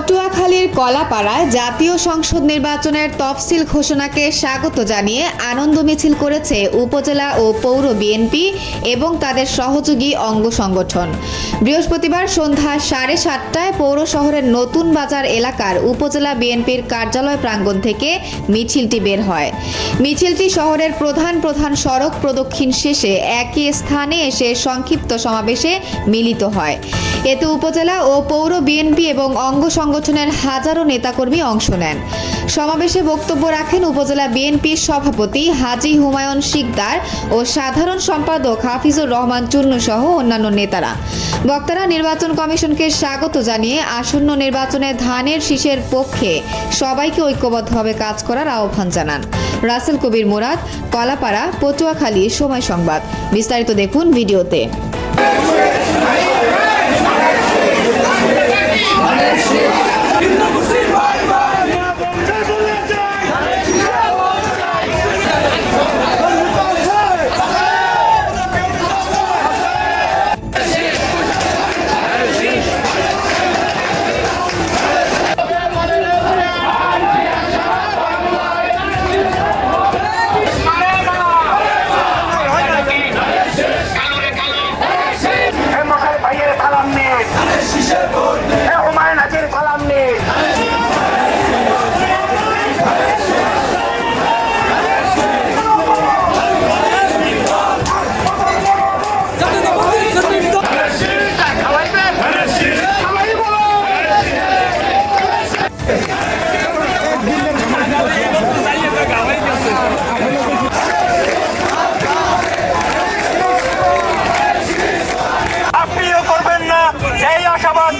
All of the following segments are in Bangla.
পটুয়াখালীর কলাপাড়ায় জাতীয় সংসদ নির্বাচনের তফসিল ঘোষণাকে স্বাগত জানিয়ে আনন্দ মিছিল করেছে উপজেলা ও পৌর বিএনপি এবং তাদের সহযোগী অঙ্গ সংগঠন। বৃহস্পতিবার সন্ধ্যা 7:30টায় পৌর শহরের নতুন বাজার এলাকার উপজেলা বিএনপির কার্যালয় প্রাঙ্গণ থেকে মিছিলটি বের হয়। মিছিলটি শহরের প্রধান সড়ক প্রদক্ষিণ শেষে একই স্থানে এসে সংক্ষিপ্ত সমাবেশে মিলিত হয়। এতে উপজেলা ও পৌর বিএনপি এবং অঙ্গ সংগঠনের হাজারো নেতাকর্মী অংশ নেন। সমাবেশে বক্তব্য রাখেন উপজেলা বিএনপির সভাপতি হাজী হুমায়ুন শিকদার ও সাধারণ সম্পাদক হাফিজুর রহমান চুন্নু সহ অন্যান্য নেতারা। বক্তারা নির্বাচন কমিশনকে স্বাগত জানিয়ে আসন্ন নির্বাচনে ধানের শীষের পক্ষে সবাইকে ঐক্যবদ্ধভাবে কাজ করার আহ্বান জানান। রাসেল কবির মুরাদ, কলাপাড়া, পটুয়াখালী, সময় সংবাদ। বিস্তারিত দেখুন ভিডিওতে।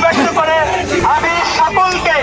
ব্যক্ত করে আমি সকলকে